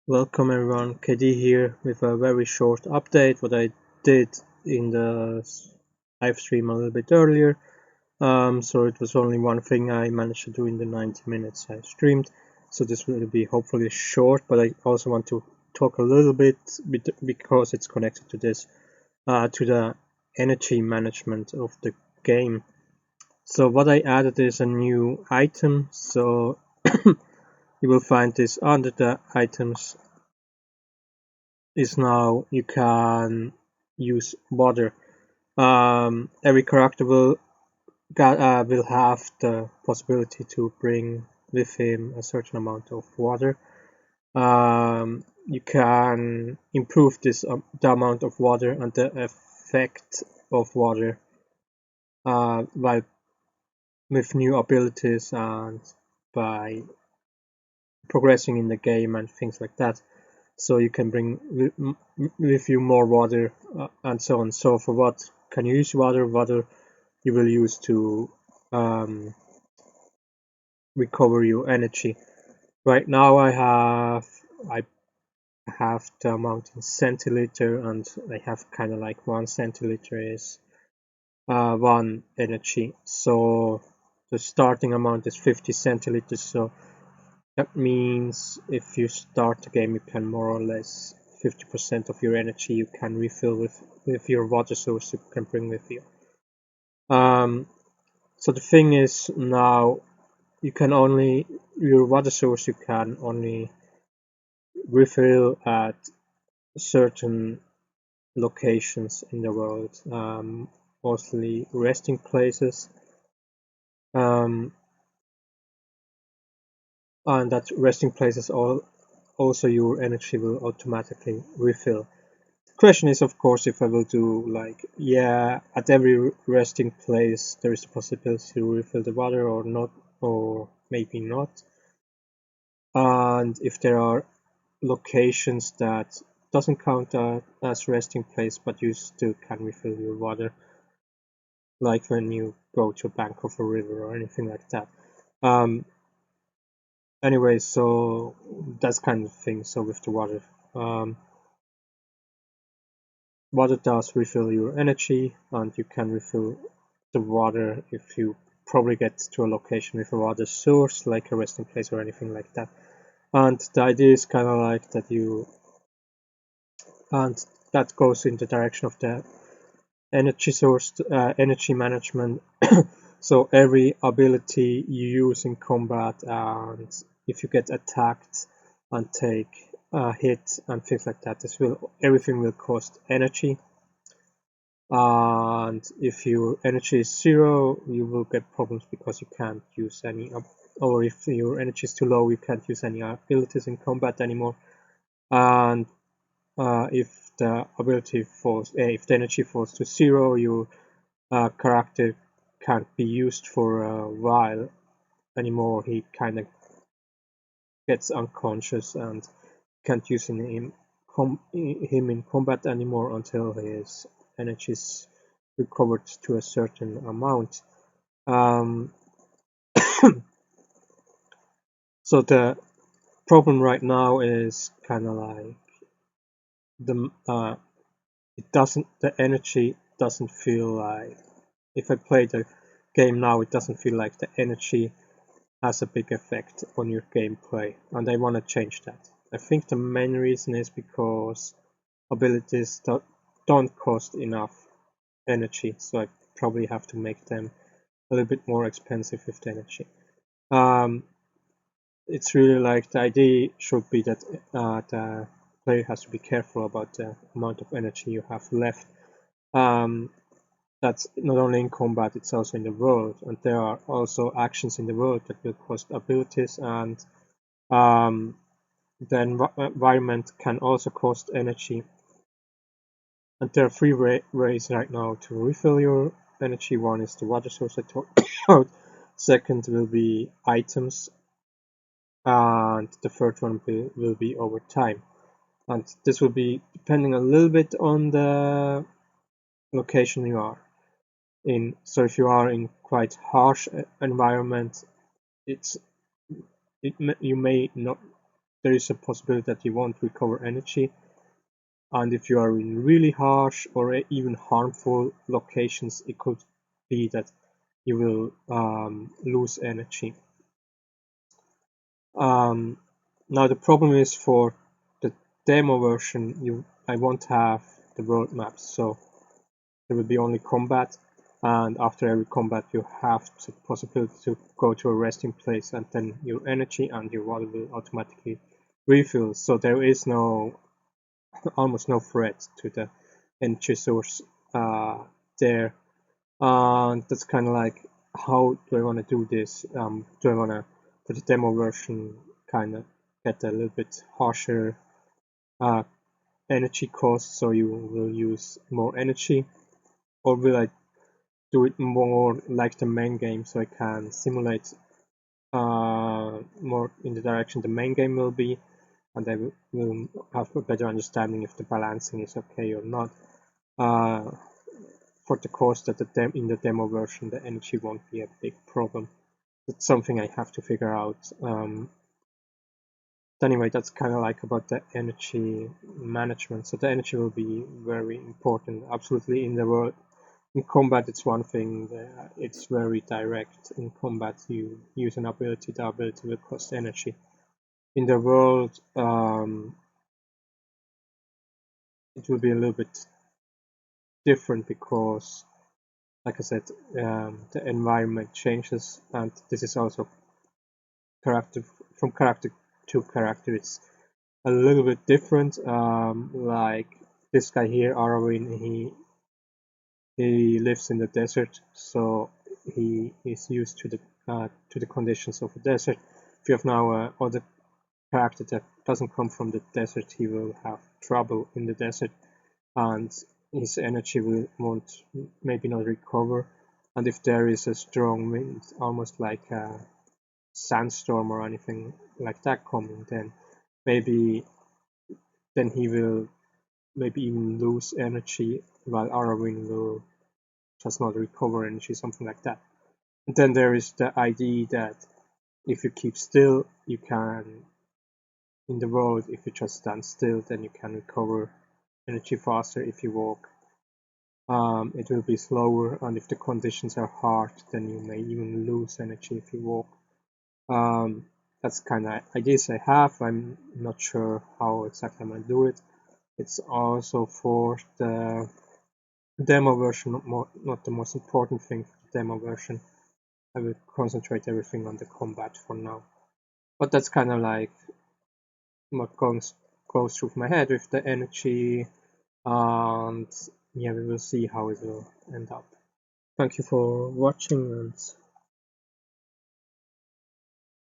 Welcome everyone, KD here with a very short update. What I did in the live stream a little bit earlier. So it was only one thing I managed to do in the 90 minutes I streamed. So this will be hopefully short, but I also want to talk a little bit because it's connected to this, to the energy management of the game. So what I added is a new item. So you will find this under the items is now you can use water. Every character will have the possibility to bring with him a certain amount of water. You can improve this the amount of water and the effect of water by with new abilities and by progressing in the game and things like that. So you can bring with you more water and so on. So for what can you use water? Water you will use to recover your energy. Right now I have the amount in centiliter, and I have kind of like 1 centiliter is 1 energy. So the starting amount is 50 centiliters. So that means if you start the game, you can more or less 50% of your energy you can refill with your water source you can bring with you. So the thing is now you can only your water source you can only refill at certain locations in the world, mostly resting places. And that resting places also your energy will automatically refill. The question is, of course, if I will do like, yeah, at every resting place there is a possibility to refill the water or not, or maybe not. And if there are locations that doesn't count as resting place, but you still can refill your water, like when you go to a bank of a river or anything like that. Anyway, so that's kind of thing. So with the water, water does refill your energy, and you can refill the water if you probably get to a location with a water source, like a resting place or anything like that. And the idea is kind of like that and that goes in the direction of the energy source, energy management. So every ability you use in combat, and if you get attacked and take a hit and things like that, everything will cost energy. And if your energy is 0, you will get problems because you can't use any, or if your energy is too low, you can't use any abilities in combat anymore. And if the energy falls to 0, your character can't be used for a while anymore. He kind of gets unconscious and can't use him in combat anymore until his energy is recovered to a certain amount. So the problem right now is kind of like the energy doesn't feel like, if I play the game now, it doesn't feel like the energy has a big effect on your gameplay, and I want to change that. I think the main reason is because abilities don't cost enough energy, so I probably have to make them a little bit more expensive with the energy. It's really like the idea should be that the player has to be careful about the amount of energy you have left. That's not only in combat, it's also in the world, and there are also actions in the world that will cost abilities, and the environment can also cost energy. And there are 3 ways right now to refill your energy. One is the water source I talked about. Second will be items, and the third one will be over time. And this will be depending a little bit on the location you are in. So if you are in quite harsh environment, you may not there is a possibility that you won't recover energy, and if you are in really harsh or even harmful locations, it could be that you will lose energy. Now the problem is, for the demo version, I won't have the world maps, so there will be only combat, and after every combat you have the possibility to go to a resting place, and then your energy and your water will automatically refill. So there is almost no threat to the energy source there. And that's kind of like, how do I want to do this? Do I want to, for the demo version, kind of get a little bit harsher energy cost, so you will use more energy, or will I do it more like the main game, so I can simulate more in the direction the main game will be, and I will have a better understanding if the balancing is okay or not. For the cost that in the demo version, the energy won't be a big problem. That's something I have to figure out. Anyway, that's kind of like about the energy management. So the energy will be very important, absolutely. In the world, in combat, it's one thing. It's very direct. In combat, you use an ability. The ability will cost energy. In the world, it will be a little bit different because, like I said, the environment changes, and this is also from character to character. It's a little bit different. Like this guy here, Arwen, he lives in the desert, so he is used to the conditions of the desert. If you have now other character that doesn't come from the desert, he will have trouble in the desert, and his energy won't maybe not recover. And if there is a strong wind, almost like a sandstorm or anything like that coming, then he will maybe even lose energy, while Arwen will just not recover energy, something like that. And then there is the idea that if you keep still, you can, in the world, if you just stand still, then you can recover energy faster. If you walk, it will be slower, and if the conditions are hard, then you may even lose energy if you walk. That's kind of ideas I have. I'm not sure how exactly I'm gonna do it. It's also for the demo version, not the most important thing for the demo version. I will concentrate everything on the combat for now. But that's kind of like what goes through my head with the energy, and yeah, we will see how it will end up. Thank you for watching, and